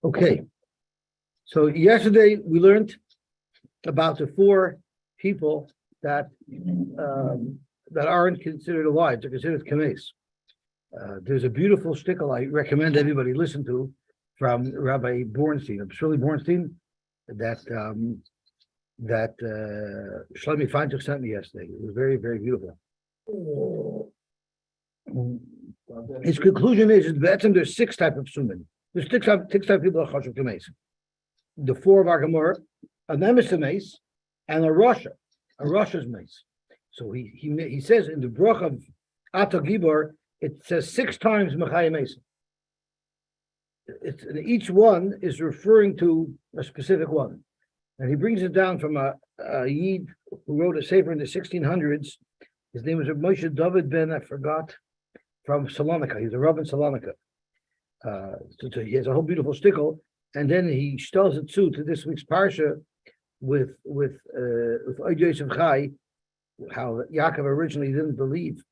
Okay, so yesterday we learned about the four people that that aren't considered alive; they're considered kames. There's a beautiful shtickle I recommend everybody listen to from Rabbi Bornstein, Shirley Bornstein, that Shlomi Feintuch sent me yesterday. It was very, very beautiful. His conclusion is that there's six types of sumin. There's six types of people that are chashuv kames. The four of our Gemara, a nemes mace, and a Rasha's mace. So he says in the brach of Ato Gibor, it says 6 times Mechaya Mason. Each one is referring to a specific one. And he brings it down from a Yid who wrote a sefer in the 1600s. His name was Moshe David Ben, I forgot, from Salonika. He's a Rav in Salonika. So he has a whole beautiful stickle. And then he tells it to this week's Parsha with Yosy Chai, how Yaakov originally didn't believe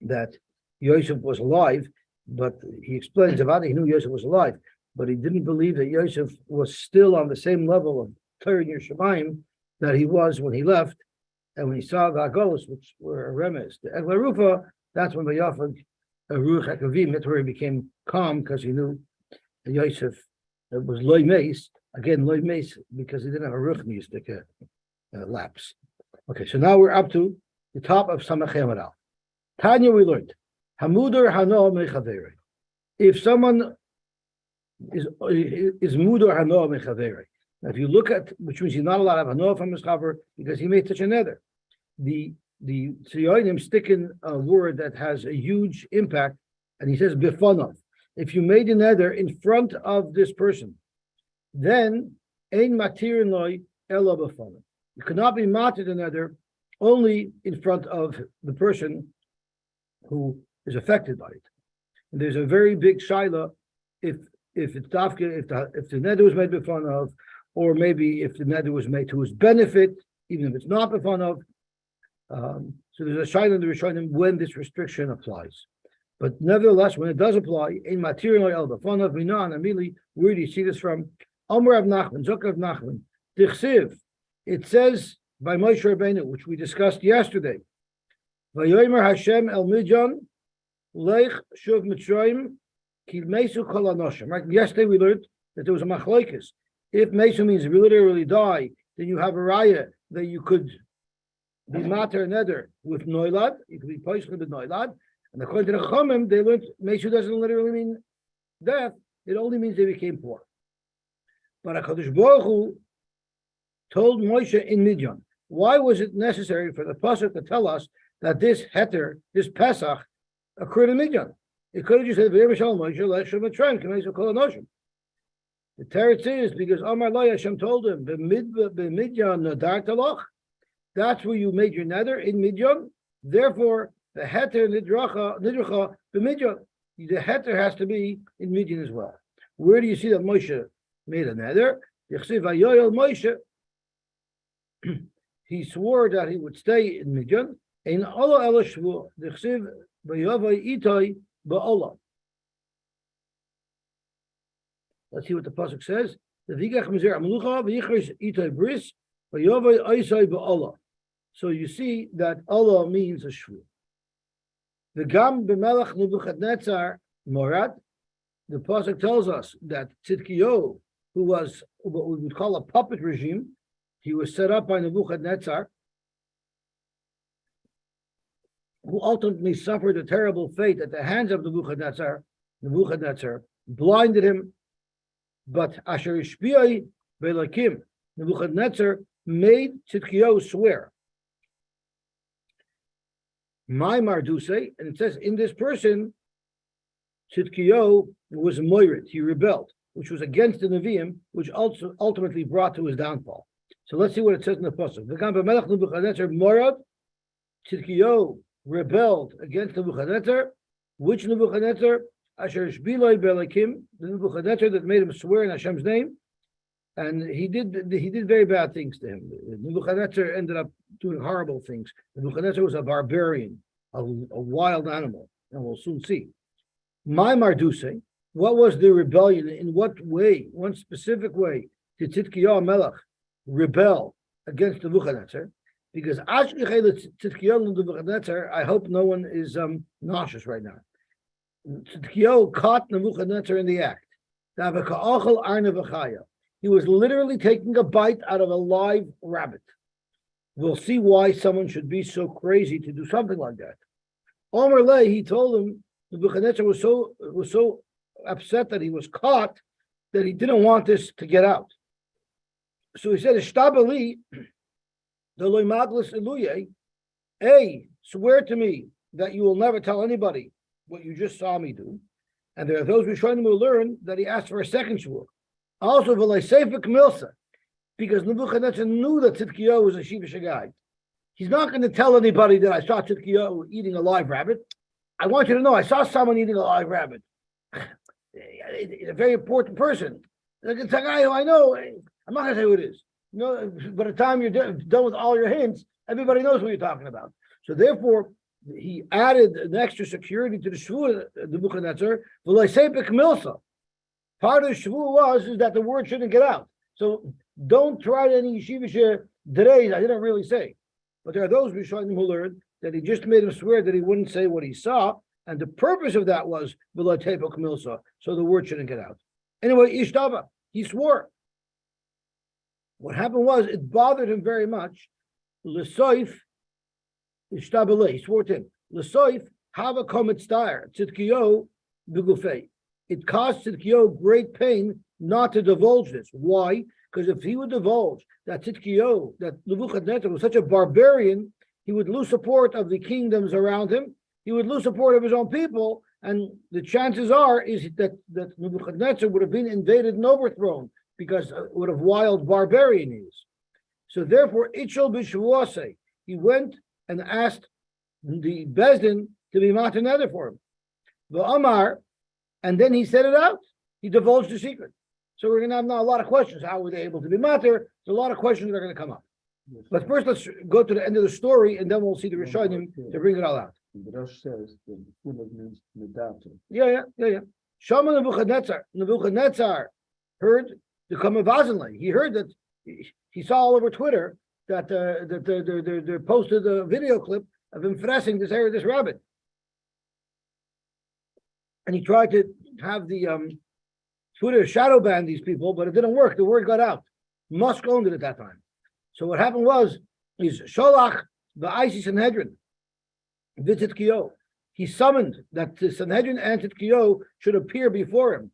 that Yosef was alive, but he explains about it. He knew Yosef was alive, but he didn't believe that Yosef was still on the same level of Torah and Yerushalayim that he was when he left, and when he saw the Agolos, which were a remes, the Egla Rufa, that's when Vayafag Ruach Akavim, that's where he became calm because he knew that Yosef was loy meis, again loy meis because he didn't have a ruach mystic lapse. Okay, so now we're up to the top of Samach Yamaral. Tanya, we learned Hamudur Hanoah Mechaveri. If someone is Mudur Hanoah Mechaveri, now if you look at, which means he's not allowed to have Hanoah from his chaver because he made such a nether. The Tziyonim stick in a word that has a huge impact, and he says Bifanov. If you made a nether in front of this person, then Ein Matirin Loi Elo Bifanov. You cannot be matir a nether only in front of the person who is affected by it. And there's a very big shaila if it's dafka, if the nether was made before of, or maybe if the nether was made to his benefit, even if it's not before of. So there's a shaila in the Rishonim when this restriction applies. But nevertheless, when it does apply, in material el before of minan, immediately, where do you see this from? Amar of Nachman, Zok of Nachman, Dichsiv. It says by Moshe Rabbeinu, which we discussed yesterday. Vayomer Hashem el Midjan, Leich Shuv Mitzrayim, Ki Mesu Kol Anoshim. Right? Yesterday we learned that there was a machlokes. If Mesu means you literally die, then you have a raya that you could be mater neder with noilad. You could be poishel with noilad. And according to the Chomim, they learned Mesu doesn't literally mean death. It only means they became poor. But HaKadosh Baruch Hu told Moshe in Midyan, why was it necessary for the pasuk to tell us that this heter, this Pesach, occurred in Midyan? It could have just said, the teretz is because Amar Lo Hashem told him, Midyan nadar taloch. That's where you made your nether in Midyan. Therefore, the heter nidracha b'Midyan. The heter has to be in Midyan as well. Where do you see that Moshe made a nether? Moshe. He swore that he would stay in Midyan. In Allah ela shvu d'chsiv v'yavai itay ba'olah. Let's see what the pasuk says. The vigach mizer amlucha v'yichrish itay bris v'yavai aisay ba'olah. So you see that Allah means a shvu. The gam b'melech Nebuchadnezzar morad. The pasuk tells us that Tzidkiyahu, who was what we would call a puppet regime, he was set up by Nebuchadnezzar, who ultimately suffered a terrible fate at the hands of Nebuchadnezzar. Nebuchadnezzar blinded him, but Asher Ishpiyai Belakim, Nebuchadnezzar made Tzidkiyahu swear. My Marduse, and it says in this person, Tzidkiyahu was moirit, he rebelled, which was against the Nevi'im, which also ultimately brought to his downfall. So let's see what it says in the pasuk. Nebuchadnezzar morad, Tzidkiyahu rebelled against Nebuchadnezzar. Which Nebuchadnezzar? Asher Shbilai Belakim, the Nebuchadnezzar that made him swear in Hashem's name, and he did very bad things to him. Nebuchadnezzar ended up doing horrible things. Nebuchadnezzar was a barbarian, a wild animal, and we'll soon see. My Marduse, What was the rebellion? In what way? One specific way did Tzidkiyahu Melech rebel against Nebuchadnezzar? Because I hope no one is nauseous right now. Tzidkiyahu caught Nebuchadnezzar in the act. He was literally taking a bite out of a live rabbit. We'll see why someone should be so crazy to do something like that. Omer Lei, he told him, Nebuchadnezzar was so upset that he was caught that he didn't want this to get out. So he said, Ishtabali, swear to me that you will never tell anybody what you just saw me do. And there are those Rishonim who learn that he asked for a second shvur. Also, milsa, because Nebuchadnezzar knew that Tzidkiyahu was a sheepish guy. He's not going to tell anybody that I saw Tzidkiyahu eating a live rabbit. I want you to know I saw someone eating a live rabbit. A very important person. It's a guy who I know. I'm not going to say who it is. You know, by the time you're done with all your hints, everybody knows who you're talking about. So therefore, he added an extra security to the shvur, Nebuchadnezzar. Part of the shvur is that the word shouldn't get out. So don't try any yeshivish days. I didn't really say, but there are those Rishonim who learned that he just made him swear that he wouldn't say what he saw, and the purpose of that was so the word shouldn't get out. Anyway, Ishtava, he swore. What happened was it bothered him very much. L'soif Ishtabale, he swore to him. L'soif hava komet star Tzidkiyahu b'gufei. It caused Tzidkiyahu great pain not to divulge this. Why? Because if he would divulge that Tzidkiyahu, that Nebuchadnezzar was such a barbarian, he would lose support of the kingdoms around him. He would lose support of his own people, and the chances are that Nebuchadnezzar would have been invaded and overthrown because what a wild barbarian he is. So therefore, Itchel b'Shavuasei, he went and asked the Bezdin to be mater nether for him. The Amar, and then he said it out. He divulged the secret. So we're going to have now a lot of questions. How were they able to be mater? There's a lot of questions that are going to come up. Yes. But first, let's go to the end of the story, and then we'll see the Rishonim to bring it all out. The Rosh says that the full means Nedarim. Yeah. Shama Nebuchadnezzar heard the Kamavazenle. He heard that he saw all over Twitter that they posted a video clip of him fressing this rabbit, and he tried to have the Twitter shadow ban these people, but it didn't work. The word got out. Musk owned it at that time. So what happened was he's Sholach the Isis Sanhedrin. He summoned that the Sanhedrin and Tzidkiyahu should appear before him.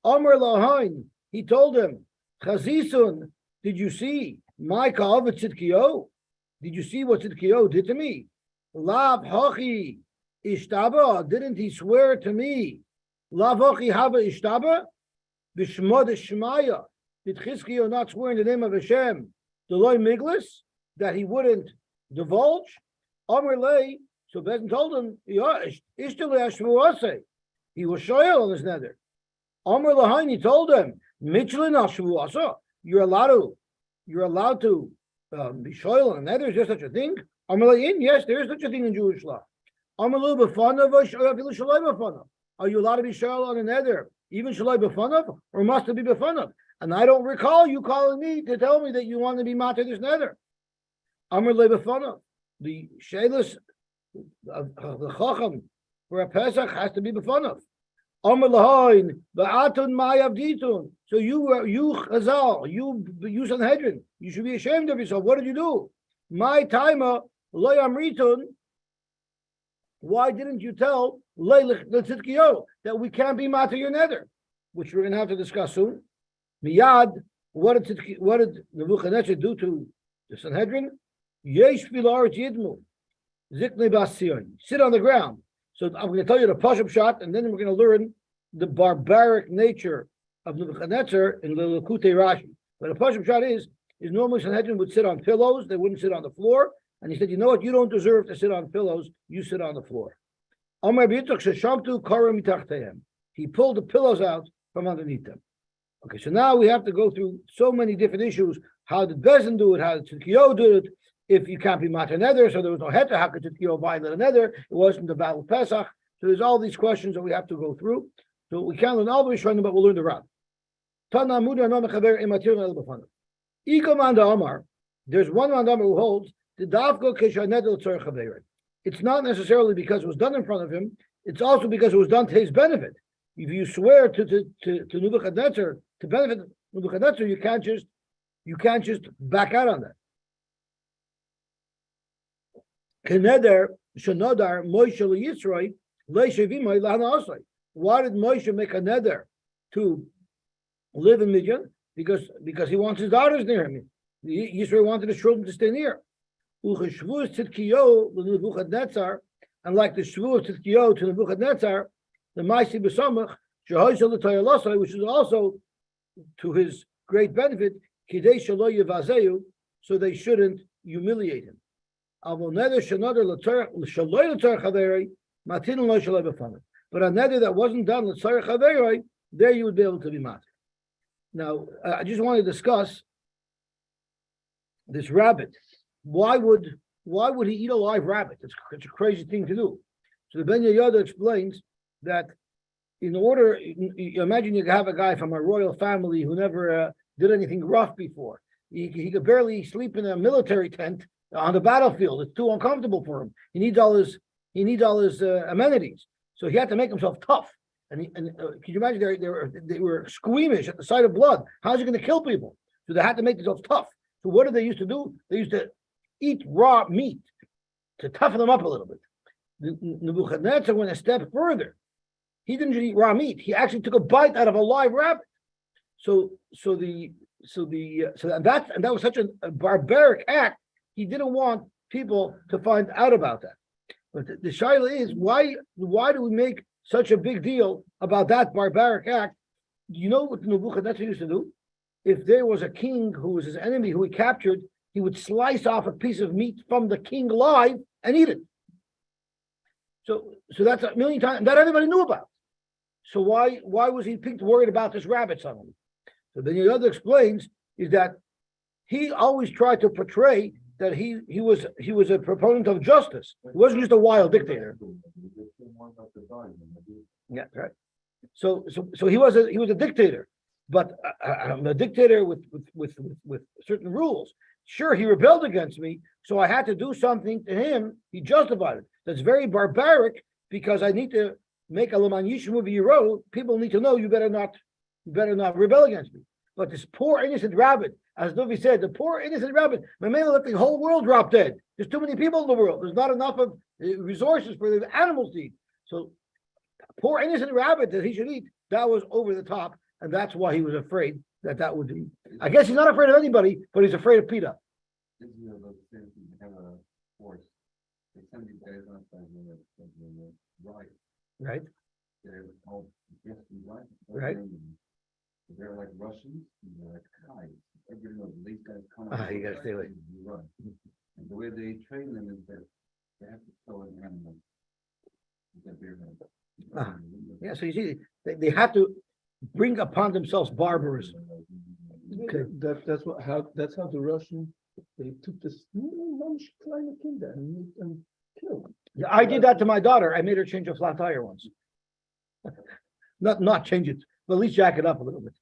Omer Lahain, he told him, Chazisun, did you see my Ka'av Tzidkiyahu? Did you see what Tzidkiyahu did to me? Lav Hachi Ishtaba, didn't he swear to me? Lav Hachi Hava Ishtaba? Bishmod Shmaya. Did Chizkiyahu not swear in the name of Hashem, the Loi Miglis, that he wouldn't divulge? Omer Lei, so Bezin told him, he was shoyal on his nether. Omer Lahain, he told him, Michelin al Shavuasa, you're allowed to be shoyal on a nether. Is there such a thing? Omer Lahain, yes, there is such a thing in Jewish law. Omer Lu b'fanav, are you allowed to be shoyal on a nether, even shalai b'fanav, or must it be b'fanav? And I don't recall you calling me to tell me that you want to be mater this nether. Omer Le b'fanav, the shaylas of the Chacham for a Pesach has to be b'fanav. Amar lahain ba'atun ma'yavditun. So you Chazal, you Sanhedrin, you should be ashamed of yourself. What did you do? My timer lo yamritun. Why didn't you tell Leilich the Tzidkiyahu that we can't be mater your nether, which we're going to have to discuss soon? Miyad, what did Nebuchadnezzar do to the Sanhedrin? Yesh filar yidmu. Sit on the ground. So I'm going to tell you the Pashup shot, and then we're going to learn the barbaric nature of Nebuchadnezzar in the Lakutei Rashi. But the Pashup shot is normally Sanhedrin would sit on pillows; they wouldn't sit on the floor. And he said, "You know what? You don't deserve to sit on pillows. You sit on the floor." He pulled the pillows out from underneath them. Okay, so now we have to go through so many different issues. How did Bezin do it? How did Tzidkiyahu do it? If you can't be mater nether, so there was no heter, how could Tzidkiyahu violate a nether? It wasn't the battle of Pesach. So there's all these questions that we have to go through. So we can't learn all the Rishonim, but we'll learn the Rab. Tana Muda no mechaver imatir el b'fanav. Iko man Amar. There's one man who holds the davko keshanedel tzor chaver. It's not necessarily because it was done in front of him. It's also because it was done to his benefit. If you swear to Nebuchadnezzar to benefit Nebuchadnezzar, you can't just back out on that. Keneder shenodar Moshe liyisroi leishevimai lahanasai. Why did Moshe make a neder to live in Midian? Because he wants his daughters near him. Yisrael wanted his children to stay near. And like the shvu of Tzidkiyo to Nebuchadnezzar, the Maisi B'Samach, which is also to his great benefit, so they shouldn't humiliate him. But a neder that wasn't done, there you would be able to be mat. Now, I just want to discuss this rabbit. Why would he eat a live rabbit? It's a crazy thing to do. So the Ben Yehoyada explains that in order, you imagine you have a guy from a royal family who never did anything rough before. He could barely sleep in a military tent on the battlefield. It's too uncomfortable for him. He needs all his amenities. So he had to make himself tough. And can you imagine they were squeamish at the sight of blood? How's he going to kill people? So they had to make themselves tough. So what did they used to do? They used to eat raw meat to toughen them up a little bit. Nebuchadnezzar went a step further. He didn't just eat raw meat. He actually took a bite out of a live rabbit. So that was such a barbaric act. He didn't want people to find out about that. But the shaila is why do we make such a big deal about that barbaric act? You know what Nebuchadnezzar used to do? If there was a king who was his enemy who he captured, he would slice off a piece of meat from the king alive and eat it. So that's a million times that everybody knew about. So why was he worried about this rabbit suddenly? So then the other explains is that he always tried to portray that he was a proponent of justice. He wasn't just a wild dictator. Yeah, right. So he was a dictator, but a dictator with certain rules. Sure, he rebelled against me, so I had to do something to him. He justified it. That's very barbaric because I need to make a Laman Yishmu V'Yiro. People need to know you better not rebel against me. But this poor innocent rabbit, as Dovi said, the poor innocent rabbit, Mamela let the whole world drop dead. There's too many people in the world. There's not enough of resources for the animals to eat. So poor innocent rabbit that he should eat, that was over the top, and that's why he was afraid that would be. I guess he's not afraid of anybody, but he's afraid of PETA. Right. Right. They're like Russians, and they're like Thais. Everybody knows these guys come. You gotta stay away. Run. And the way they train them is that they have to kill an animal. Yeah, so you see, they have to bring upon themselves barbarism. Okay. That's how the Russians they took this kleine Kinder and killed them. Yeah, I did that to my daughter. I made her change a flat tire once. not change it, but at least jack it up a little bit.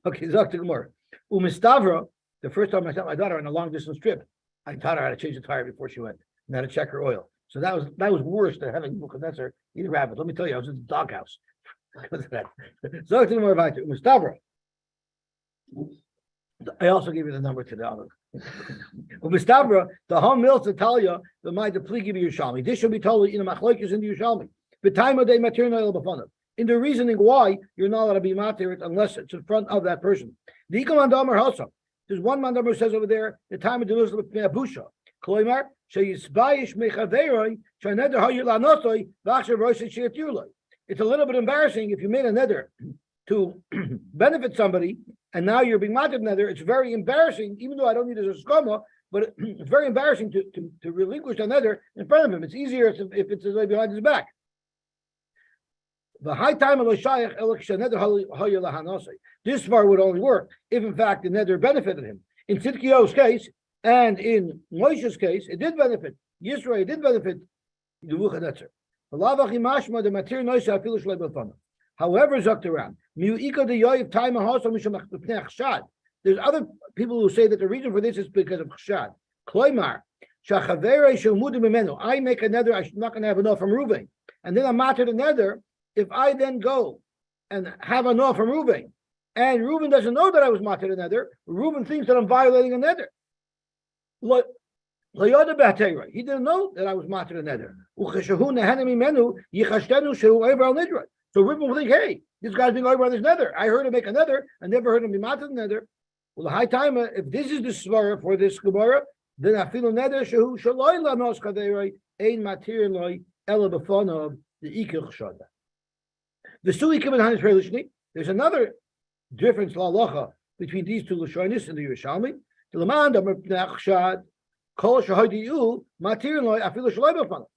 Okay, Zok to Gemara. Umistavra, the first time I sent my daughter on a long distance trip, I taught her how to change the tire before she went and how to check her oil. So that was worse than having Nebuchadnezzar eat a rabbit. Let me tell you, I was in the doghouse. Zok to Gemara. Umistavra. I also gave you the number to the other. Umistavra, the home mills to Talia, the might the pligi be Yerushalmi. This should be told in a machlokes in the Yerushalmi. The time of day material b'fanav. In the reasoning why you're not allowed to be matir unless it's in front of that person. The Ikamandamer Hasa. There's one mandamar who says over there, the time of the Abusha. Kloimar, Sheyisbayish Mechaveroi, Shaneder Hayulanosoi, Vaksha Rosh Shiaturloi. It's a little bit embarrassing if you made a nether to benefit somebody, and now you're being matir nether. It's very embarrassing, even though I don't need it as a skama, but it's very embarrassing to relinquish a nether in front of him. It's easier if it's behind his back. The high time of this far would only work if, in fact, the nether benefited him. In Tzidkiyo's case and in Moshe's case, it did benefit. Yisrael did benefit Nebuchadnezzar. However, Zoktaran, there's other people who say that the reason for this is because of chshad. Kloimar, I make a nether, I'm not going to have enough from Reuven. And then I'm matter the nether. If I then go and have enough from Reuven, and Reuven doesn't know that I was matter the nether, Reuven thinks that I'm violating a nether. He didn't know that I was matter the nether. So Reuven will think, hey, this guy's being over on this nether. I heard him make a nether. I never heard him be matter the nether. Well, the high time, if this is the svara for this Gemara, then I feel nether shehu shaloi lanos kaderoi ein matir loi ela b'fonov the ikil chshada. The sui kibbutz hanis relishni. There's another difference la'alacha between these two lashonis in the Yerushalmi. The laman damar pnei chshad kol shahadiu matir loi afilu shaloi b'fonov.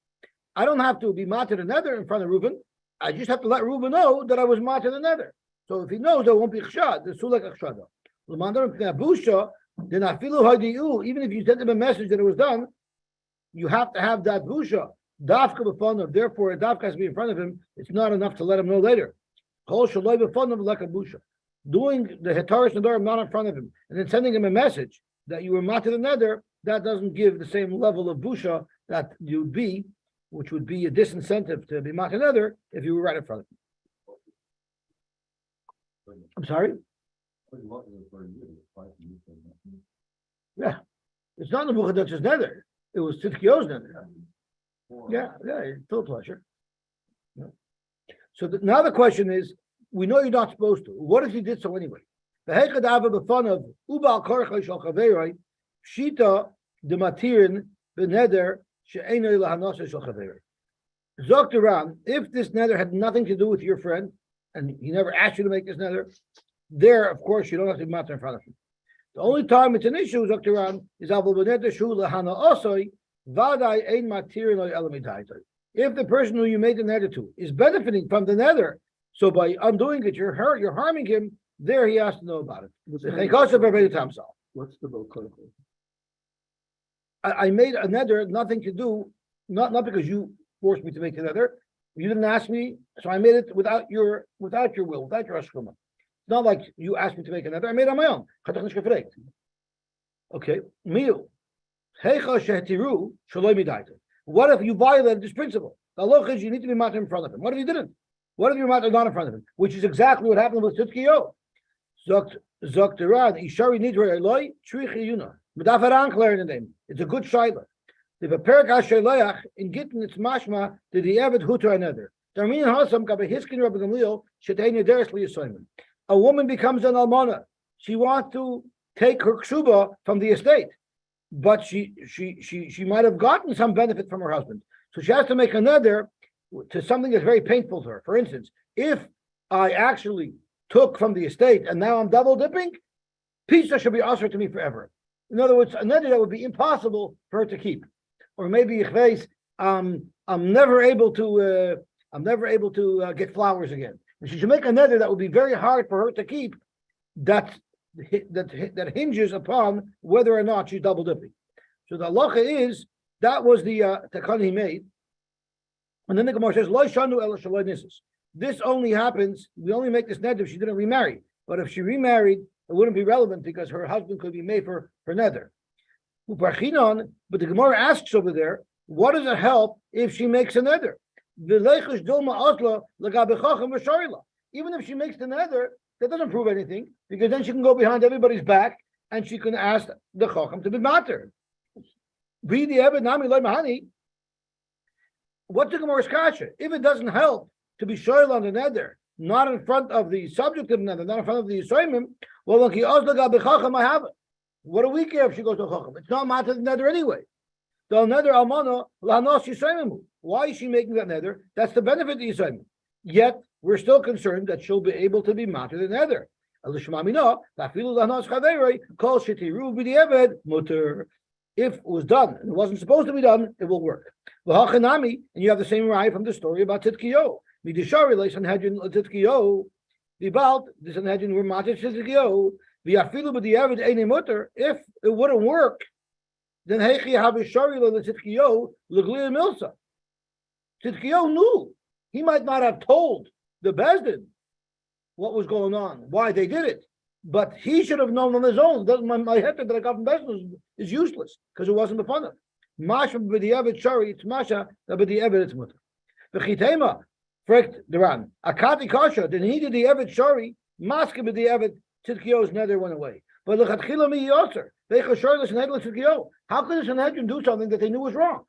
I don't have to be matir the nether in front of Reuven. I just have to let Reuven know that I was matir the nether. So if he knows, there won't be chshad. The sulek chshada. Laman damar pnei busha. Then even if you sent him a message that it was done, you have to have that busha. Dafka b'fanav. Therefore, a dafka has to be in front of him. It's not enough to let him know later. Kol shaloi b'fanav leka busha. Doing the hetaris nedarim not in front of him, and then sending him a message that you were matir the nether, that doesn't give the same level of busha that you'd be, which would be a disincentive to be matir nether if you were right in front of him. I'm sorry. Yeah, it's not the Nebuchadnezzar's nether. It was Tzidkiyahu's nether. Yeah, it's still a pleasure. Yeah. So now the question is, we know you're not supposed to. What if you did so anyway? The Hekadava b'fanav ubal korchei shel chaveroi shita dematirin b'neder she'enoi lahanasa shel chaveroi. Zoktaran, if this nether had nothing to do with your friend, and he never asked you to make this nether, there, of course, you don't have to be matter in front of him. The only time it's an issue, Zoktaran, is if the person who you made the nether to is benefiting from the nether, so by undoing it, you're harming him, there he has to know about it. What's the vote? I made a nether, nothing to do, not because you forced me to make the nether. You didn't ask me, so I made it without your will, without your ashkama. It's not like you asked me to make another. I made it on my own. Okay. What if you violated this principle? The law is you need to be matter in front of him. What if you didn't? What if you're matter not in front of him? Which is exactly what happened with Tzidkiyahu. Zokteran, Ishari Nidra Eloi, Shrichi Yuna. Medafaran clear the name. It's a good shaila. If a perak hashelayach in gittin its mashma did he ever huter another. Darmin hasam kabe hiskin Rabbi Gamliel shetei nederes liyasoyman. A woman becomes an almana. She wants to take her ksuba from the estate, but she might have gotten some benefit from her husband. So she has to make another to something that's very painful to her. For instance, if I actually took from the estate and now I'm double dipping, pizza should be offered to me forever. In other words, another that would be impossible for her to keep. Or maybe I'm never able to get flowers again. And she should make another that would be very hard for her to keep. That hinges upon whether or not she's double dipping. So the halacha is that was the takan he made, and then the Gemara says lo shanu ela shaloi nisus. This only happens. We only make this neder if she didn't remarry. But if she remarried, it wouldn't be relevant because her husband could be made for neder. But the Gemara asks over there, what does it help if she makes a neder? Even if she makes the neder, that doesn't prove anything, because then she can go behind everybody's back and she can ask the chacham to be matter. Read the Ebed Nami Loi Mahani. What's the Gemara's kasha? If it doesn't help to be shoyl on the neder, not in front of the subject of neder, not in front of the yisoymim, well, when ki ozlaga b'chacham, I have it. What do we care if she goes to chacham? It's not matter the neder anyway. The neder almana lanos yisoymim. Why is she making that neder? That's the benefit of the yisoymim. Yet we're still concerned that she'll be able to be matter the neder. If it was done and it wasn't supposed to be done, it will work. And you have the same right from the story about Tzidkiyahu. If it wouldn't work, then Tzidkiyahu knew. He might not have told the Bezdin what was going on, why they did it. But he should have known on his own. My head that I got from Besson is useless because it wasn't the fun of. Masha b'di'evet shari, it's masha that b'di'evet it's mutter. V'chitema, frekt Duran, akati kasha, then he did the evet shari, maske b'di'evet tzidkiyo's nether went away. But l'chatchila mi yoser, v'chashor l'shenedel tzidkiyo. How could the Sanhedrin do something that they knew was wrong?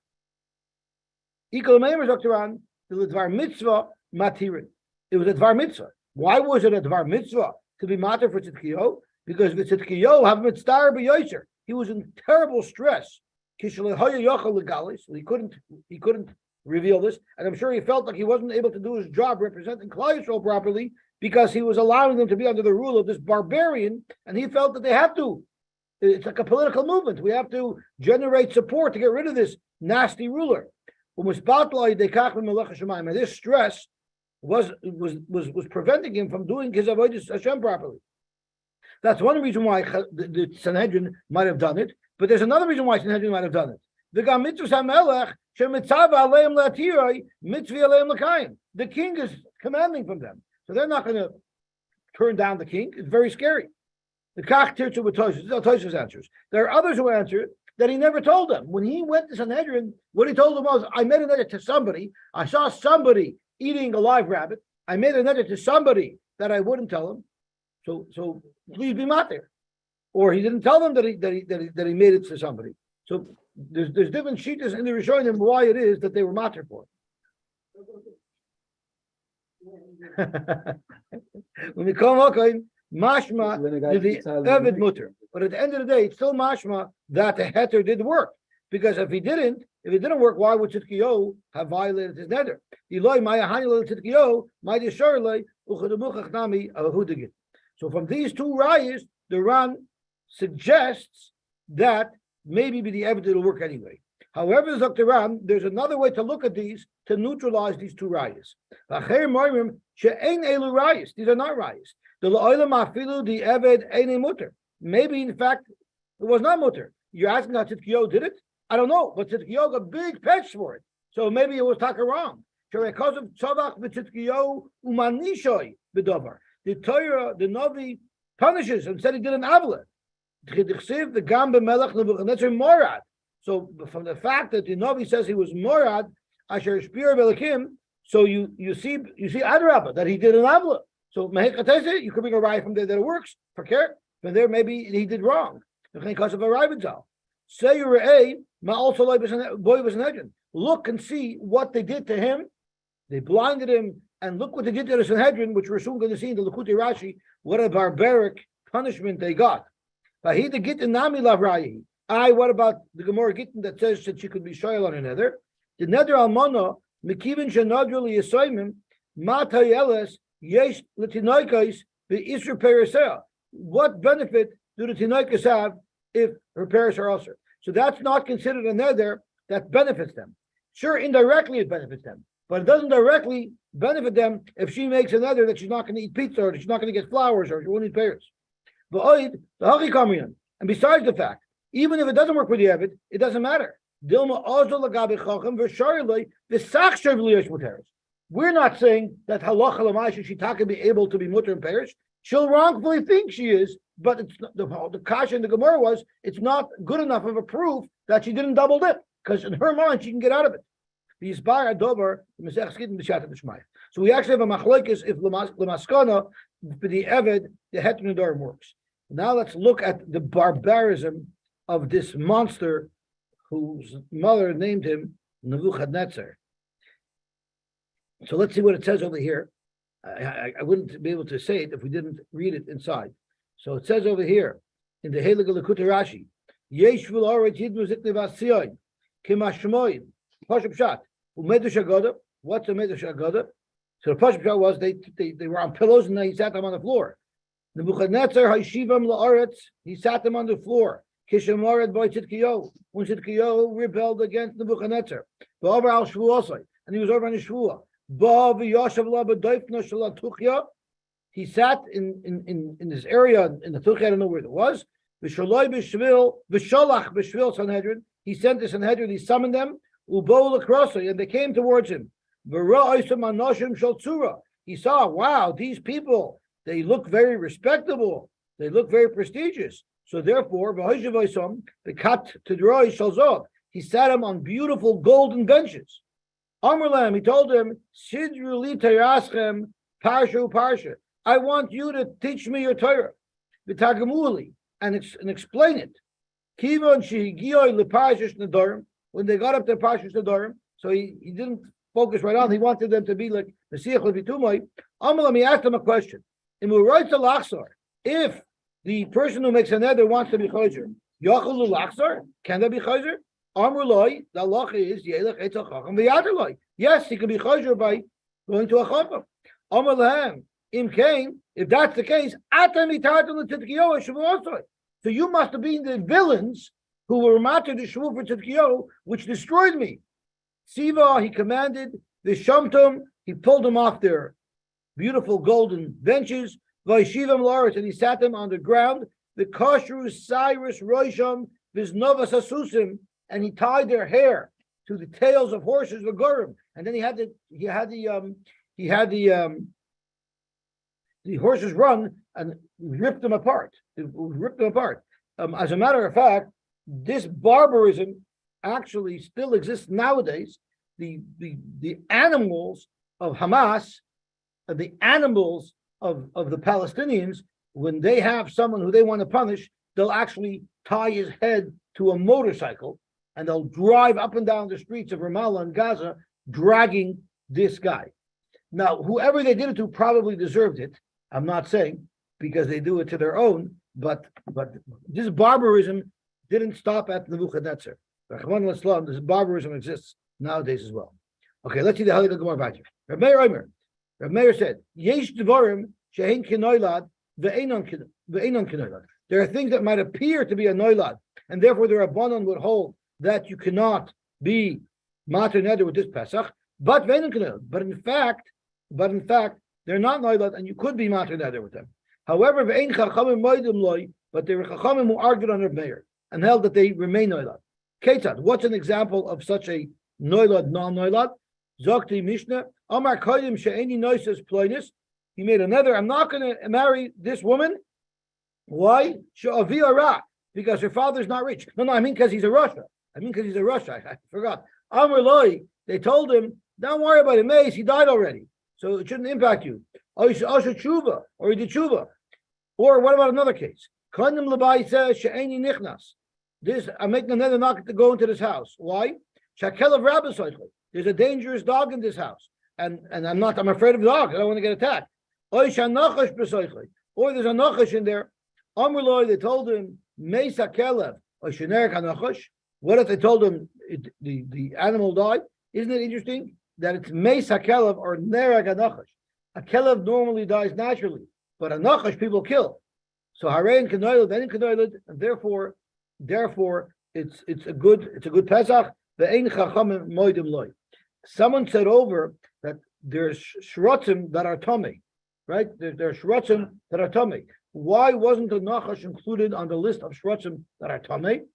Ikol meimer Dr. Duran, the dvar mitzvah matirin. It was a dvar mitzvah. Why was it a dvar mitzvah to be matir for tzidkiyo? Because the tzidkiyo have mitzvah b'yoser. He was in terrible stress. He couldn't reveal this, and I'm sure he felt like he wasn't able to do his job representing Klal Yisrael properly because he was allowing them to be under the rule of this barbarian, and he felt that they have to. It's like a political movement. We have to generate support to get rid of this nasty ruler. And this stress was preventing him from doing his avodas Hashem properly. That's one reason why the Sanhedrin might have done it. But there's another reason why Sanhedrin might have done it. The king is commanding from them. So they're not going to turn down the king. It's very scary. The Kach Tirtu B'Tosh's answers. There are others who answer that he never told them. When he went to Sanhedrin, what he told them was, I made a neder to somebody. I saw somebody eating a live rabbit. I made a neder to somebody that I wouldn't tell him. So please be matir. Or he didn't tell them that he made it to somebody. So there's different shittas in the Rishonim why it is that they were matir for. When we come mashma the Evid mutter, but at the end of the day, it's still mashma that the heter did work. Because if it didn't work, why would Tzidkiyo have violated his neder? So from these two rayas, the Ran suggests that maybe the evidence will work anyway. However, Dr. Ram, there's another way to look at these to neutralize these two rayas. These are not rayas. The eved mutter. Maybe in fact it was not mutter. You're asking how Tzidkiyo did it? I don't know, but Tzidkiyo got big patch for it. So maybe it was taka wrong. Because of tzavach v'Tzidkiyo umanishoy b'dovar. The Torah, the Navi punishes and said he did an avla. The Gambe Melech Nebuchadnezzar Morad. So from the fact that the Navi says he was Morad, Asher Shpir Belakim, so you see Adrabah that he did an avla. So Mehekatese, you could bring a raya from there that it works. For care, from there maybe he did wrong. Because of a Ribenzal. Say you're a ma also boy was an agent. Look and see what they did to him. They blinded him, and look what they did to the Sanhedrin, which we're soon going to see in the Likutei Rashi. What a barbaric punishment they got. What about the Gemara Gittin that says that she could be shoyal on another? The Neder Almana, Mekivin Shenadru Liyasoimim, Matayeles, Yesh Latinoikais, the Isra Perisea. What benefit do the Tinoikas have if her parents are also? So that's not considered a neder that benefits them. Sure, indirectly it benefits them, but it doesn't directly benefit them if she makes a neder that she's not going to eat pizza or that she's not going to get flowers or she won't eat pears. And besides the fact, even if it doesn't work with the Evid, it doesn't matter. We're not saying that halacha l'maaseh she can be able to be mutter and pears. She'll wrongfully think she is, but it's not, the kasha in the Gemara was it's not good enough of a proof that she didn't double dip, because in her mind she can get out of it. So we actually have a machlokes if l'maskana for the Eved the het Nedarim works. Now let's look at the barbarism of this monster whose mother named him Nebuchadnezzar. So let's see what it says over here. I wouldn't be able to say it if we didn't read it inside. So it says over here in the Heilige Likutei Rashi, Yesh v'l'aretz yidnu zikne v'asiyoin kimashmoim pashup shat u'medush agoda. What's a medush agoda? So the pashup shat was they were on pillows and then he sat them on the floor. Nebuchadnezzar hayshivam la'aretz, he sat them on the floor. Kishamored by Tzidkiyo, when Tzidkiyo rebelled against Nebuchadnezzar. V'over al shvuosai, and he was over on his shvuah. He sat in this area in the Tuchya, I don't know where it was. He sent the Sanhedrin, he summoned them, and they came towards him. He saw, wow, these people, they look very respectable, they look very prestigious. So therefore, the cut to Droy Shalzov, he sat him on beautiful golden benches. Amrlam, he told him, Sidru li Taraschem, Parsha. I want you to teach me your Torah, V'tagamuli, and explain it. Kivon shehigiyoi leParshash Nedarim, when they got up to Parshash Nedarim, so he didn't focus right on. He wanted them to be like Messiah Levitumai. Amrlam, he asked him a question. If the person who makes a neder wants to be chayzer, Yachulu Lachzar, can they be chayzer? Amrulai, the halacha is Yelech Etzel Chacham v'Yaderlai. Yes, he can be chayzer by going to a chacham. Amar Lahem, Im Kain, if that's the case, Atam Itartum L'Tidkiyo Shavuosoi. So you must have been the villains who were matter the Shavu for Tidkiyo, which destroyed me. Siva, he commanded the Shamtum, he pulled them off their beautiful golden benches, Vaishivam Laris, and he sat them on the ground, the Kashru Cyrus Roisham, Visnovas Asusim, and he tied their hair to the tails of horses with Gurim. And then he had the horses run and ripped them apart. As a matter of fact, this barbarism actually still exists nowadays. The animals of Hamas, the animals of the Palestinians, when they have someone who they want to punish, they'll actually tie his head to a motorcycle and they'll drive up and down the streets of Ramallah and Gaza, dragging this guy. Now, whoever they did it to probably deserved it. I'm not saying because they do it to their own, but this barbarism didn't stop at Nebuchadnezzar. This barbarism exists nowadays as well. Okay, let's see the Halakha Gemara about you. Rav Meir said, Yesh Devarim she'ein kenoilad ve'einon kenoilad. There are things that might appear to be a noilad, and therefore the Rabbanon would hold that you cannot be mater neder with this Pesach, but ve'einon kenoilad. But in fact, they're not noilad, and you could be mater neder with them. However, ve'ein chachamim moedim loy, but there were chachamim who argued on Rav Meir and held that they remain noilad. Ketzad, what's an example of such a noilad, non-noilad? Zokti Mishnah, Amar Kodim she'eni noises ploinus. He made another. I'm not going to marry this woman. Why? She'avi ara, because her father's not rich. No, I mean because he's a Russia. I forgot. Amar Loi, they told him, don't worry about him. Mace, he died already, so it shouldn't impact you. Or he did tshuva. Or what about another case? Kodim Labai says she'eni nichnas. This I'm making another knock to go into this house. Why? Shakel of Rabbi. There's a dangerous dog in this house, and I'm afraid of the dog. I don't want to get attacked. Or there's a nachash in there. Amrullah, they told him Mesa Kelev or Shener Kanachash. What if they told him the animal died? Isn't it interesting that it's Mesa Kelev or Nerag Anachash? A Kelev normally dies naturally, but a Nachash people kill. So Harein Kanoilad, then Kanoilad, and therefore it's a good Pesach. The Ein Chachamim Moedim Loy. Someone said over that there's shrotzim that are tummy, right? There's shrotzim that are tummy. Why wasn't the nachash included on the list of shrotzim that are tummy?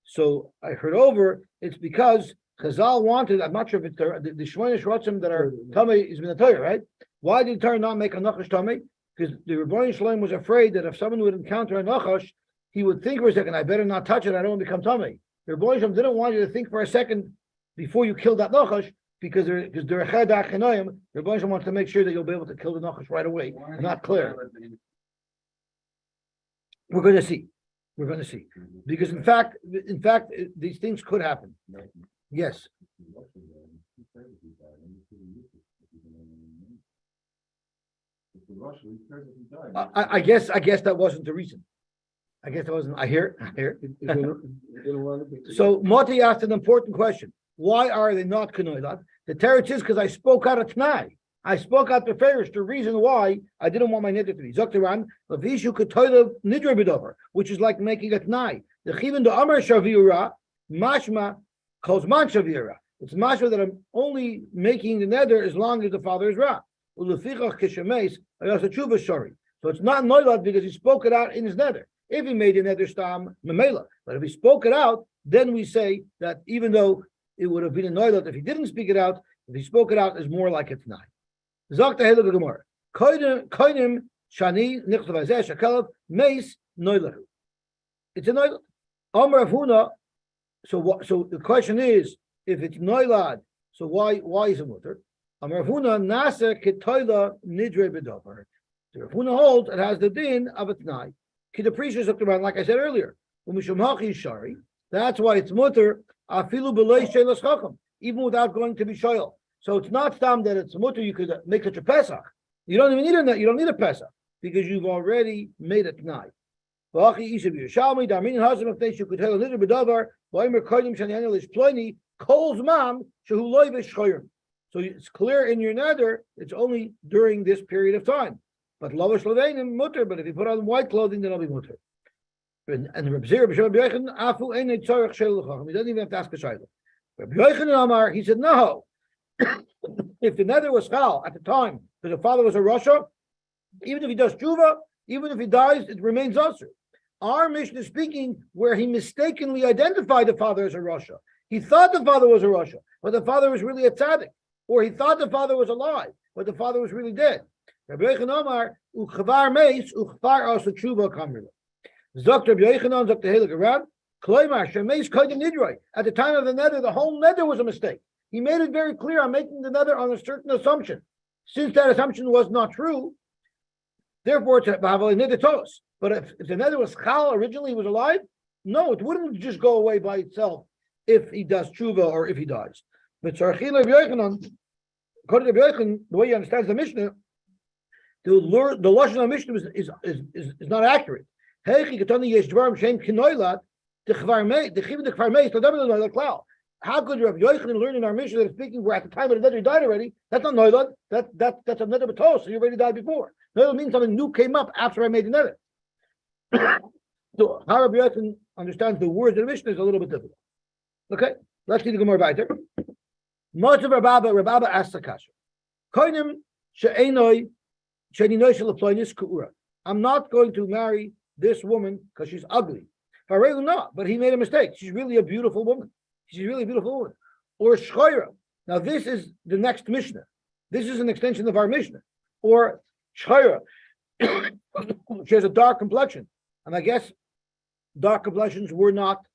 So I heard over it's because Chazal wanted. I'm not sure if it's the shmona shrotzim that are tummy is in the Torah, right? Why did the Torah not make a nachash tummy? Because the Rebbeinu Shalom was afraid that if someone would encounter a nachash, he would think for a second, I better not touch it. I don't want to become tummy. The Rebbeinu Shalom didn't want you to think for a second before you kill that nachash, because they're chedach chenoyim. The Rebbeinu Shalom wants to make sure that you'll be able to kill the nachash right away. Not clear. We're going to see. Because in fact, these things could happen. Yes. I guess that wasn't the reason. I guess that wasn't. I hear. So Moti asked an important question. Why are they not kanoilat? The teretz is because I spoke out of Tnai. I spoke out the Farish, the reason why I didn't want my nidr to be. Zokteran, Lavishu Katoila Nidra Bidover, which is like making a Tnai. The Chivin the Amar Shavira, Mashma Kozman Shavira. It's Mashma that I'm only making the neder as long as the father is Ra. Ulufichach Kishames, Ayasachuva Shari. So it's not noilat because he spoke it out in his neder. If he made a neder stam memela, but if he spoke it out, then we say that even though it would have been a noilat if he didn't speak it out, if he spoke it out, is more like a Tnai. Zok the Gemara. Koinim Shani nichtav hazeh shekelav meis noilahu. It's a noilad. Amar Rav Huna. So the question is, if it's noilad, so why is it mutter? Amar Rav Huna nasa ketoila nidre bedover. So Rav Huna holds it has the din of a t'nai. Kidaprisha looked around, like I said earlier. Shari. That's why it's mutter afilu b'lei shelas chacham, even without going to be shoyel. So it's not stam that it's mutter. You could make such a pesach. You don't even need a you don't need a pesach because you've already made a t'nai. So it's clear in your nether, it's only during this period of time. But lovish levenim mutter, but if you put on white clothing, then it'll be mutter. And Reb Zir, he doesn't even have to ask a shayla. Reb Yochanan Amar, he said, no. If the nether was chal at the time, because the father was a Russia, even if he does tshuva, even if he dies, it remains usher. Our Mishnah is speaking where he mistakenly identified the father as a Russia. He thought the father was a Russia, but the father was really a tzaddik. Or he thought the father was alive, but the father was really dead. Rabbi Yochanan Amar, u'chvar meis, u'chvar also tshuva kamrila. Zok Rabbi Yochanan, Zok Tehillik around, Kloimar, shemeis kodim nidroi. At the time of the nether, the whole nether was a mistake. He made it very clear, I'm making the nether on a certain assumption. Since that assumption was not true, therefore it's a nidr. But if the nether was chal, originally he was alive, no, it wouldn't just go away by itself if he does tshuva or if he dies. But according to Rabbi Yochanan, the way he understands the Mishnah, the lashon of the Mishnah is not accurate. How could Rabbi Yochanan learn in our Mishnah that it's speaking where at the time of the nether he died already? That's not noilad. That's a nether batos. So you already died before. Noilad means something new came up after I made the nether. So how Rabbi Yochanan understands the words of the Mishnah is a little bit difficult. Okay, let's see the Gemara weiter. Most of Rababa asked the kasha. I'm not going to marry this woman because she's ugly. But he made a mistake. She's really a beautiful woman. She's really a beautiful woman. Or shchoira. Now this is the next Mishnah. This is an extension of our Mishnah. Or shchoira. She has a dark complexion. And I guess dark complexions were not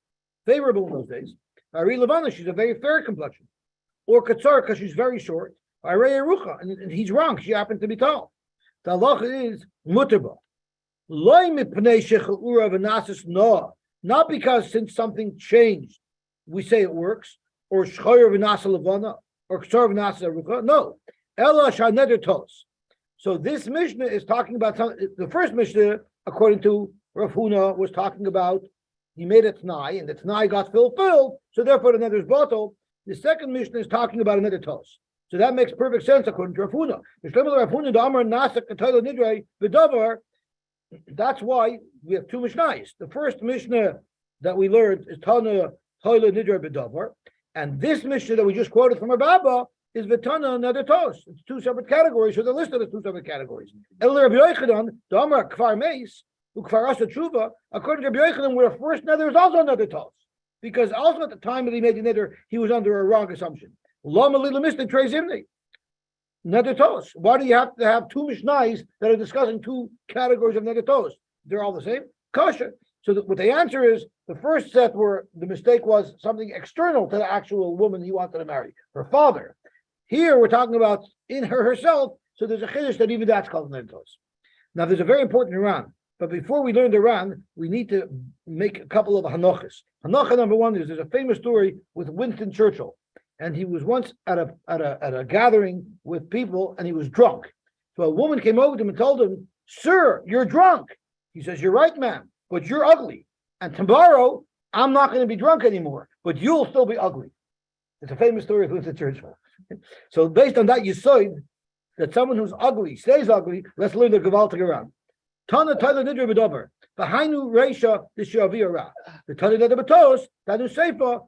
favorable in those days. Ari Levana, she's a very fair complexion. Or Katsar, because she's very short. Ari Erucha, and he's wrong. She happened to be tall. The halacha is muterba. Not because since something changed, we say it works, or shchoyer v'nasa levana, or ktsar v'nasa erucha. No. Ella shaneder tos. So this Mishnah is talking about the first Mishnah, according to Rav Huna, was talking about he made a t'nai, and the t'nai got fulfilled, so therefore the nether is bottled. The second Mishnah is talking about another tos. So that makes perfect sense according to Rav Huna. That's why we have two Mishnahs. The first Mishnah that we learned is Tana Toila Nidra B'Davar, and this Mishnah that we just quoted from Rabba is Vitana another tos. It's two separate categories, so they're listed as two separate categories. According to Rabbi Yochanan, where the first nether is also another tos. Because also at the time that he made the nether, he was under a wrong assumption. Nether tos. Why do you have to have two Mishnahs that are discussing two categories of nether tos? They're all the same. Kasha. So what the answer is, the first set where the mistake was something external to the actual woman he wanted to marry, her father. Here we're talking about in her herself, so there's a chiddush that even that's called nether tos. Now there's a very important Iran. But before we learn the Ran, we need to make a couple of hanochas. Hanocha number one is there's a famous story with Winston Churchill, and he was once at a gathering with people, and he was drunk. So a woman came over to him and told him, "Sir, you're drunk." He says, "You're right, ma'am, but you're ugly. And tomorrow I'm not going to be drunk anymore, but you'll still be ugly." It's a famous story of Winston Churchill. So based on that, you saw that someone who's ugly stays ugly. Let's learn the Gavaltic around. Tana Tyler Nidra B'Dover. Behind Reisha the Shavira. The Tana Nidra B'Tos, Tanu Seifa,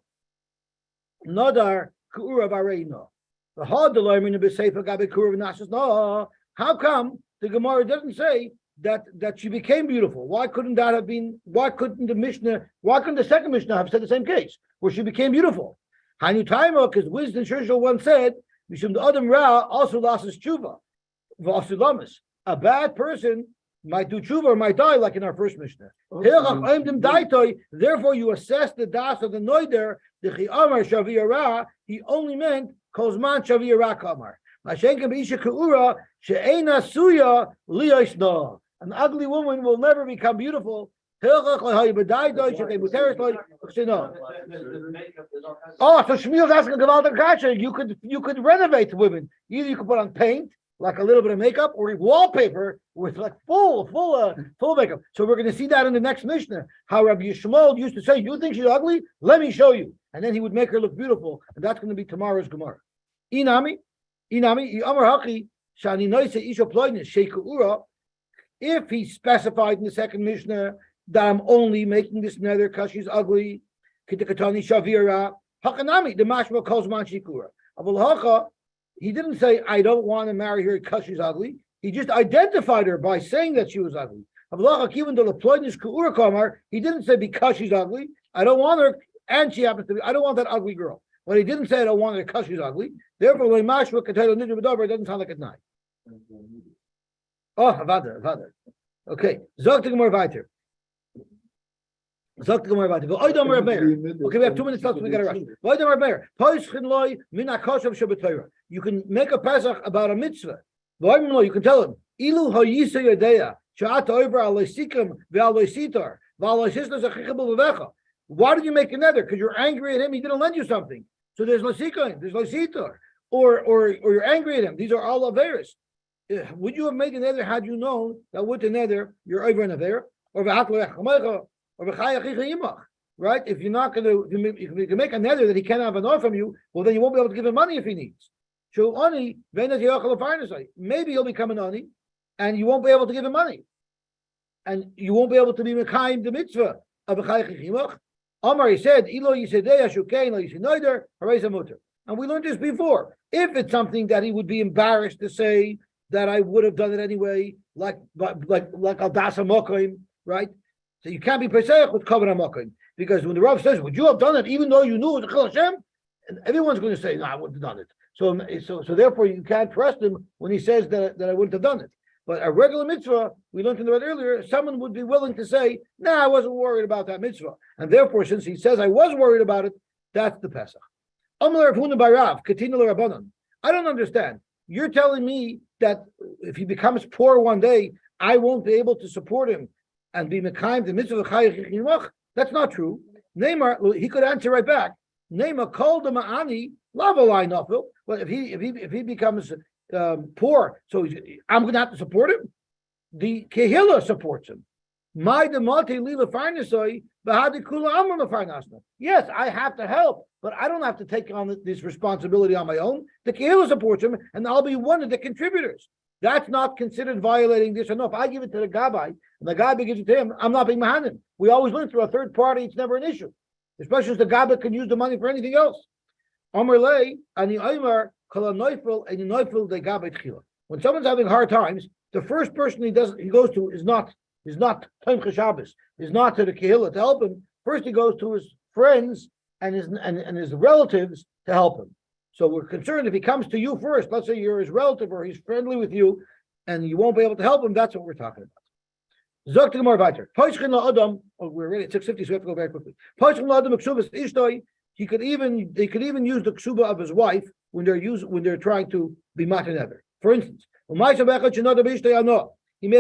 Nadar Kuura Bareina. The hard Deloimin of Seifa Gabi Kura Nasas. No. How come the Gemara doesn't say that she became beautiful? Why couldn't that have been, why couldn't the second Mishnah have said the same case, where she became beautiful? Hainu Taima, because Winston Churchill once said, Mishum the Adam Ra also lost his tshuva. V'asulamas. A bad person might do tshuva or might die, like in our first Mishnah. Therefore, you assess the das of the noider. The chi'amar shaviyara. He only meant kozman shaviyara kamar. Mashenka b'isha keura she'ena suya liyaisna. An ugly woman will never become beautiful. Oh, so Shmuel's asking about the kasha. You could renovate women. Either you could put on paint, like a little bit of makeup, or wallpaper with like full makeup. So we're going to see that in the next Mishnah. How Rabbi Yishmael used to say, "You think she's ugly? Let me show you." And then he would make her look beautiful, and that's going to be tomorrow's Gemara. Inami, Amar Haki, Shani Noise Isha Ploidnis Sheikura. If he specified in the second Mishnah that I'm only making this nether because she's ugly, Kitakatani Shavira, Hakanami, the Mashma Kozman Shikura. Abulhacha, he didn't say, I don't want to marry her because she's ugly. He just identified her by saying that she was ugly. Abulhacha, even though the Ploidnis Kuura Kamar, he didn't say because she's ugly, I don't want her, and she happens to be, I don't want that ugly girl. But he didn't say I don't want her because she's ugly. Therefore, when Mashma Katayla Nidra it doesn't sound like a night. Oh, Avada. Okay, Zog to Gemara weiter. Okay, we have 2 minutes left, so we got to rush. You can make a Pesach about a mitzvah. You can tell him, why did you make a nether? Because you're angry at him, he didn't lend you something. So there's lasikain, there's lasitar. Or you're angry at him. These are all averis. Would you have made a nether had you known that with the nether you're over an aver? Or right? If you're not going to, if you can make a nether that he can't have enough from you, well, then you won't be able to give him money if he needs. Maybe he'll become an ani, and you won't be able to give him money, and you won't be able to be mekayim the mitzvah of Amar. He said, and we learned this before. If it's something that he would be embarrassed to say that I would have done it anyway, like al dasa mokim, right? So you can't be pesach with kavod hamokim, because when the Rav says, "Would you have done it even though you knew it was a chil Hashem?" and everyone's going to say, "No, I wouldn't have done it." So therefore, you can't trust him when he says that I wouldn't have done it. But a regular mitzvah, we learned in the Red earlier, someone would be willing to say, "No, I wasn't worried about that mitzvah," and therefore, since he says I was worried about it, that's the pesach. I don't understand. You're telling me that if he becomes poor one day, I won't be able to support him and be mekayim the mitzvah of chayich yichimach? That's not true. Neymar, he could answer right back. Neymar called the ma'ani lavalai nafil. Well, if he becomes poor, so I'm going to have to support him. The kehillah supports him. My demati lila farnasoi bahadi kula amar farnasna. Yes, I have to help, but I don't have to take on this responsibility on my own. The kehillah supports him, and I'll be one of the contributors. That's not considered violating this enough. I give it to the gabbai, and the gabbai gives it to him. I'm not being mahanim. We always learn through a third party; it's never an issue, especially if the gabbai can use the money for anything else. Amar lei ani omer kol noifel and noifel the gabbai tchila. When someone's having hard times, the first person he goes to is not Tomchei Shabbos, is not to the kehillah to help him. First, he goes to his friends and his relatives to help him. So we're concerned if he comes to you first, let's say you're his relative or he's friendly with you, and you won't be able to help him, that's what we're talking about. Zok to Gemara weiter. We're already at 6:50, so we have to go very quickly. They could even use the ksuba of his wife when they're trying to be matanever. For instance, he made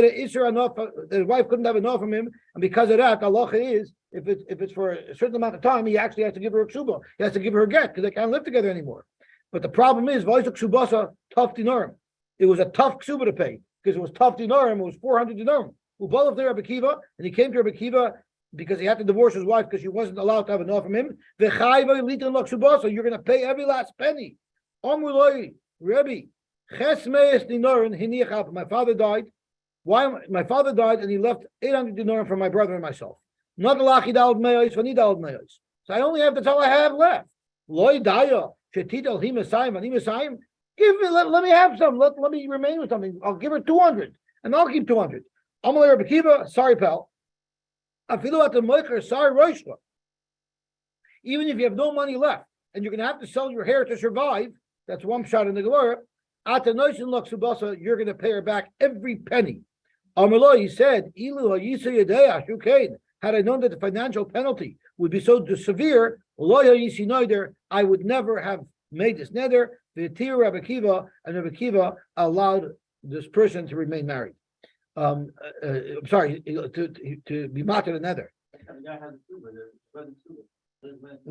an isser enough. His wife couldn't have enough from him, and because of that, Allah is if it's for a certain amount of time, he actually has to give her a ksuba. He has to give her a get because they can't live together anymore. But the problem is, tough dinarim. It was a tough ksuba to pay because it was tough dinarim. It was 400 dinarim. Ubalav there Rabbi Kiva, and he came to Rabbi Kiva because he had to divorce his wife because she wasn't allowed to have enough from him. You're going to pay every last penny. Rabbi, my father died. Why? My father died, and he left 800 dinarim for my brother and myself. Not the lachi dalad meyos, v'ni dalad meyos. So I only have that's all I have left. Loy daya shetidal himasayim. Give me, let me have some. Let me remain with something. I'll give her 200, and I'll keep 200. Amalei Rabbi Kiva, sorry pal. Afilu at the moicher, sorry roishla. Even if you have no money left, and you're going to have to sell your hair to survive, that's one shot in the Gemara. At the noishin luxubasa, you're going to pay her back every penny. Amaloi, he said, Ilu ha'yisa yadei ashukein. Had I known that the financial penalty would be so severe, lo ha'yisi noider, I would never have made this neder. The Tir Rabbi Kiva, and Rabbi Kiva allowed this person to remain married. I'm sorry, to be matter the nether.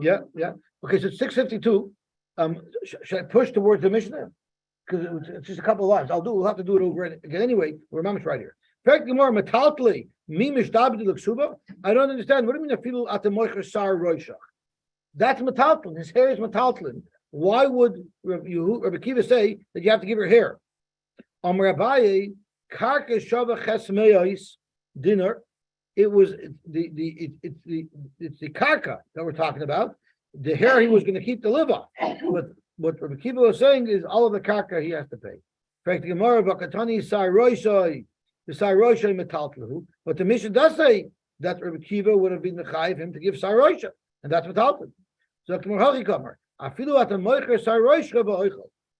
Yeah. Okay, so it's 6:52. Should I push towards the Mishnah? Because it's just a couple of lines. We'll have to do it over again anyway. We're mamish right here. I don't understand. What do you mean afilu atamoicher sar roishach? That's metaltlin. His hair is metaltlin. Why would Rabbi Kiva say that you have to give her hair? Abaye karka shava chesmeyos dinner. It was it's the karka that we're talking about. The hair he was going to keep to live on. But what Rabbi Kiva was saying is all of the karka he has to pay. But the Mishnah does say that Rabbi Kiva would have been the chai of him to give saroisha, and that's metaltlin. So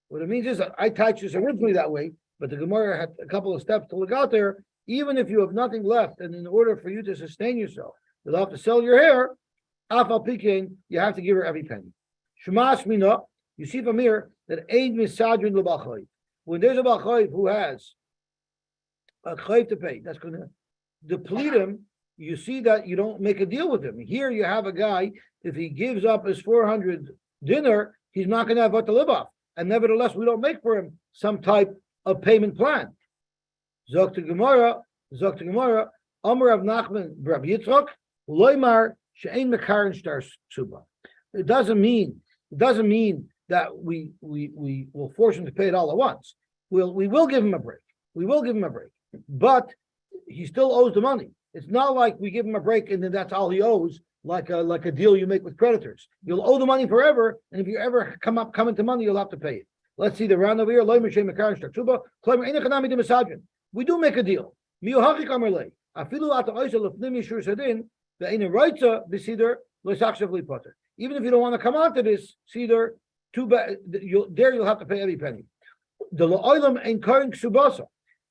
what it means is that I touched this originally that way, but the Gemara had a couple of steps to look out there. Even if you have nothing left, and in order for you to sustain yourself, you'll have to sell your hair. Afal Pikin, you have to give her every penny. Shemash Mina, you see from here that Eid Misadrin L'Bachayv. When there's a Bachayv who has a chayv to pay, that's going to deplete him. You see that you don't make a deal with him. Here you have a guy, if he gives up his 400 dinner, he's not going to have what to live off. And nevertheless, we don't make for him some type of payment plan. Zok to Gemara, Amar of Nachman, Rab Yitzchak, Loimar, She'ein Mekarin Shtar Suba. It doesn't mean that we will force him to pay it all at once. We will give him a break. But he still owes the money. It's not like we give him a break and then that's all he owes, like a deal you make with creditors. You'll owe the money forever, and if you ever come into money, you'll have to pay it. Let's see the round over here. We do make a deal. Even if you don't want to come out to this, Cedar, too bad. You'll have to pay every penny.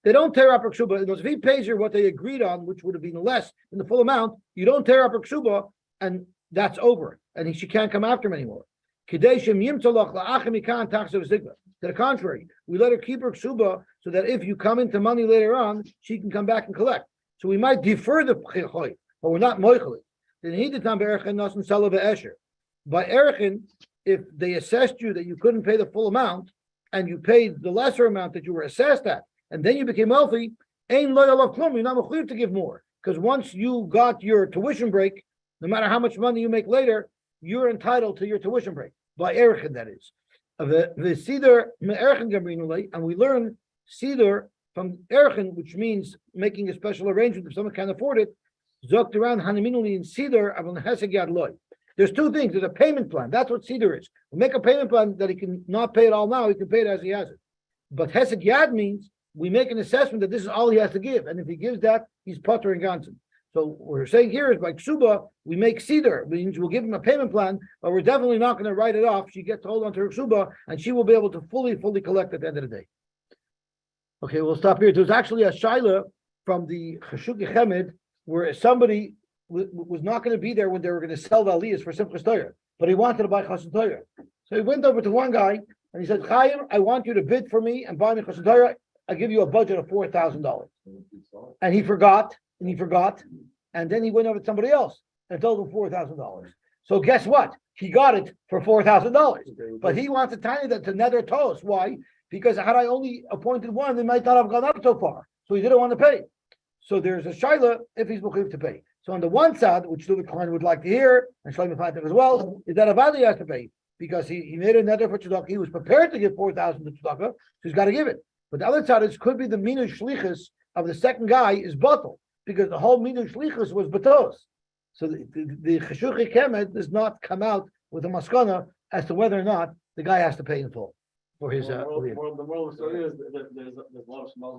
They don't tear up her ksuba. If he pays her what they agreed on, which would have been less than the full amount, you don't tear up her ksuba, and that's over. And she can't come after him anymore. To the contrary, we let her keep her ksuba so that if you come into money later on, she can come back and collect. So we might defer the choy, but we're not moicheli. Then he did not by Erichin, if they assessed you that you couldn't pay the full amount, and you paid the lesser amount that you were assessed at, and then you became wealthy, you're not mechuyev to give more. Because once you got your tuition break, no matter how much money you make later, you're entitled to your tuition break. By Erichin, that is. The Siddur Me'erichin Gamrinulay, and we learn Siddur from Erichin, which means making a special arrangement if someone can't afford it. Zokt around Hanaminuli in Siddur Avon Heseg Yad Loy. There's two things. There's a payment plan. That's what Siddur is. We make a payment plan that he can not pay it all now. He can pay it as he has it. But Hesed Yad means we make an assessment that this is all he has to give. And if he gives that, he's Potter and Ganson. So what we're saying here is by Ksuba, we make Siddur. Means we'll give him a payment plan, but we're definitely not going to write it off. She gets to hold on to her Ksuba, and she will be able to fully collect at the end of the day. Okay, we'll stop here. There's actually a Shaila from the Chashuki Chemed where somebody was not going to be there when they were going to sell the Aliyahs for Simchas Torah, but he wanted to buy Chassan Torah. So he went over to one guy and he said, Chaim, I want you to bid for me and buy me Chassan Torah. I give you a budget of $4,000. And he forgot, and then he went over to somebody else and told him $4,000. So guess what? He got it for $4,000. But he wants to tiny that to nether toast. Why? Because had I only appointed one, they might not have gone up so far. So he didn't want to pay. So there's a shaila if he's mechuyev to pay. So on the one side, which the client would like to hear, and Shlomo Fantek as well, is that Avadi has to pay because he made a nether for tzedakah. He was prepared to give 4,000 to tzedakah, so he's got to give it. But the other side is could be the minu shlichus of the second guy is batal because the whole minu shlichus was batos. So the Cheshuchi Kemet does not come out with a maskana as to whether or not the guy has to pay in full for his. The moral of the story is that there's a lot of small